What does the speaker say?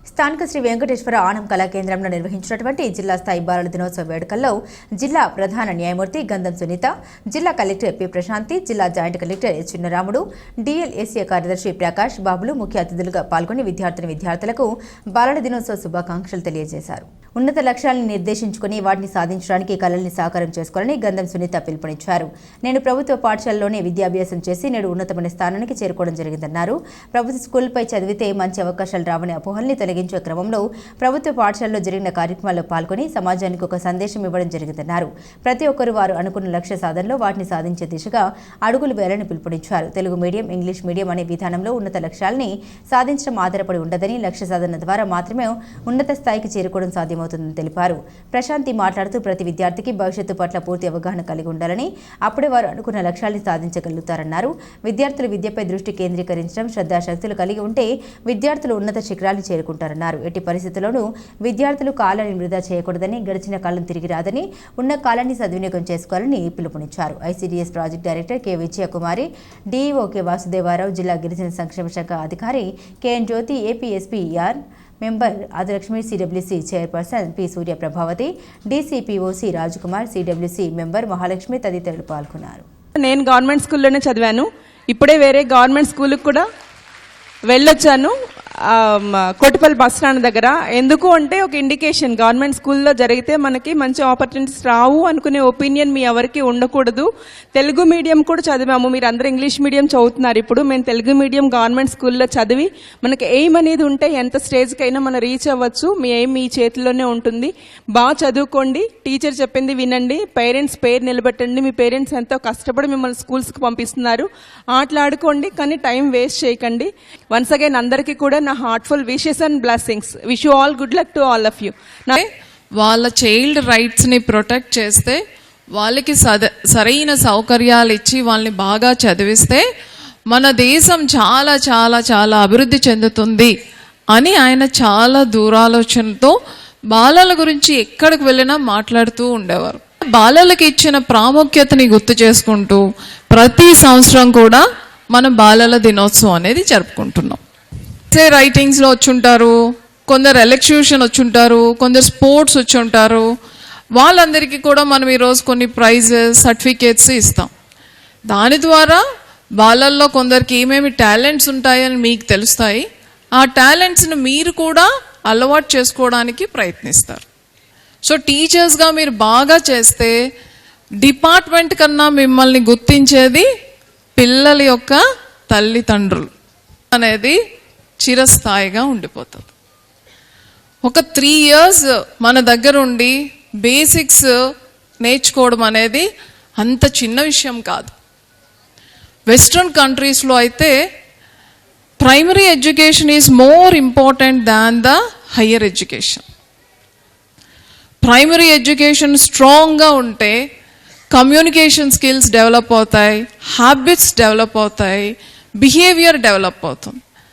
స్థానిక శ్రీ వెంకటేశ్వర ఆనం కళా కేంద్రంలో నిర్వహించినటువంటి జిల్లా స్థాయి బాలల దినోత్సవ వేడుకల్లో జిల్లా ప్రధాన న్యాయమూర్తి గంధం సునీత, జిల్లా కలెక్టర్ పి ప్రశాంతి, జిల్లా జాయింట్ కలెక్టర్ ఎస్ చిన్నరాముడు, డిఎల్ఏసీఏ కార్యదర్శి ప్రకాష్ బాబులు ముఖ్య అతిథులుగా పాల్గొని విద్యార్థులకు బాలల దినోత్సవ శుభాకాంక్షలు తెలియజేశారు. ఉన్నత లక్ష్యాలను నిర్దేశించుకుని వాటిని సాధించడానికి కళల్ని సాకారం చేసుకోవాలని గంధం సునీత పిలుపునిచ్చారు. నేను ప్రభుత్వ పాఠశాలలోనే విద్యాభ్యాసం చేసి నేడు ఉన్నతమైన స్థానానికి చేరుకోవడం జరిగిందన్నారు. ప్రభుత్వ స్కూల్పై చదివితే మంచి అవకాశాలు రావని అపోహల్ని తొలగించే క్రమంలో ప్రభుత్వ పాఠశాలలో జరిగిన కార్యక్రమాల్లో పాల్గొని సమాజానికి ఒక సందేశం ఇవ్వడం జరిగిందన్నారు. ప్రతి ఒక్కరూ వారు అనుకున్న లక్ష్య సాధనలో వాటిని సాధించే దిశగా అడుగులు వేయాలని పిలుపునిచ్చారు. తెలుగు మీడియం, ఇంగ్లీష్ మీడియం అనే విధానంలో ఉన్నత లక్ష్యాలని సాధించడం ఆధారపడి ఉండదని, లక్ష్య సాధన ద్వారా మాత్రమే ఉన్నత స్థాయికి చేరుకోవడం సాధ్యమవుతుందని తెలిపారు. ప్రశాంతి మాట్లాడుతూ ప్రతి విద్యార్థికి భవిష్యత్తు పట్ల పూర్తి అవగాహన కలిగి ఉండాలని, అప్పుడే వారు అనుకున్న లక్ష్యాలను సాధించగలుగుతారన్నారు. విద్యార్థులు విద్యపై దృష్టి కేంద్రీకరించడం, శ్రద్ధాశక్తులు కలిగి ఉంటే విద్యార్థులు ఉన్నత శిఖరాలను చేరుకుంటారన్నారు. ఎట్టి పరిస్థితుల్లోనూ విద్యార్థులు కాలాన్ని వృధా చేయకూడదని, గడిచిన కాలం తిరిగి రాదని, ఉన్న కాలాన్ని సద్వినియోగం చేసుకోవాలని పిలుపునిచ్చారు. ICDS project director K Vijayakumari, DEO K Vasudevarao, జిల్లా గిరిజన సంక్షేమ శాఖ అధికారి KN Jyothi, APSPR member Adilakshmi, CWC chairperson P Surya Prabhavathi, DCPOC Rajkumar, CWC member Mahalakshmi తదితరులు పాల్గొన్నారు. నేను గవర్నమెంట్ స్కూల్లోనే చదివాను. ఇప్పుడే వేరే గవర్నమెంట్ స్కూల్కి కూడా వెళ్ళొచ్చాను, కోటిపల్లి బస్ స్టాండ్ దగ్గర. ఎందుకు అంటే ఒక ఇండికేషన్, గవర్నమెంట్ స్కూల్లో జరిగితే మనకి మంచి ఆపర్చునిటీస్ రావు అనుకునే ఒపీనియన్ మీ ఎవరికి ఉండకూడదు. తెలుగు మీడియం కూడా చదివాము, మీరు అందరూ ఇంగ్లీష్ మీడియం చదువుతున్నారు. ఇప్పుడు మేము తెలుగు మీడియం గవర్నమెంట్ స్కూల్లో చదివి మనకి ఎయిమ్ అనేది ఉంటే ఎంత స్టేజ్కైనా మనం రీచ్ అవ్వచ్చు. మీ ఎయిమ్ మీ చేతిలోనే ఉంటుంది. బాగా చదువుకోండి, టీచర్ చెప్పింది వినండి, పేరెంట్స్ పేరు నిలబెట్టండి. మీ పేరెంట్స్ ఎంతో కష్టపడి మిమ్మల్ని స్కూల్స్కి పంపిస్తున్నారు. ఆటలాడుకోండి కానీ టైం వేస్ట్ చేయకండి. వన్స్ అగైన్ అందరికీ కూడా నా heartful wishes and blessings. Wish you all good luck to all of you. వాళ్ళ చైల్డ్ రైట్స్ని ప్రొటెక్ట్ చేస్తే, వాళ్ళకి సరైన సౌకర్యాలు ఇచ్చి వాళ్ళని బాగా చదివిస్తే మన దేశం చాలా చాలా చాలా అభివృద్ధి చెందుతుంది అని ఆయన చాలా దూరాలోచనతో బాలల గురించి ఎక్కడికి వెళ్ళినా మాట్లాడుతూ ఉండేవారు. బాలలకి ఇచ్చిన ప్రాముఖ్యతని గుర్తు చేసుకుంటూ ప్రతి సంవత్సరం కూడా మనం బాలల దినోత్సవం అనేది జరుపుకుంటున్నాం. రైటింగ్స్లో వచ్చుంటారు, కొందరు ఎలక్యూషన్ వచ్చుంటారు, కొందరు స్పోర్ట్స్ వచ్చుంటారు. వాళ్ళందరికీ కూడా మనం ఈరోజు కొన్ని ప్రైజెస్, సర్టిఫికేట్స్ ఇస్తాం. దాని ద్వారా వాళ్ళల్లో కొందరికి ఏమేమి టాలెంట్స్ ఉంటాయని మీకు తెలుస్తాయి. ఆ టాలెంట్స్ని మీరు కూడా అలవాటు చేసుకోవడానికి ప్రయత్నిస్తారు. సో టీచర్స్గా మీరు బాగా చేస్తే డిపార్ట్మెంట్ కన్నా మిమ్మల్ని గుర్తించేది పిల్లల యొక్క తల్లిదండ్రులు అనేది చిరస్థాయిగా ఉండిపోతుంది. ఒక 3 years మన దగ్గర ఉండి బేసిక్స్ నేర్చుకోవడం అనేది అంత చిన్న విషయం కాదు. వెస్ట్రన్ కంట్రీస్లో అయితే primary education is more important than the higher education. Primary education స్ట్రాంగ్గా ఉంటే కమ్యూనికేషన్ స్కిల్స్ డెవలప్ అవుతాయి, హ్యాబిట్స్ డెవలప్ అవుతాయి, బిహేవియర్ డెవలప్ అవుతుంది.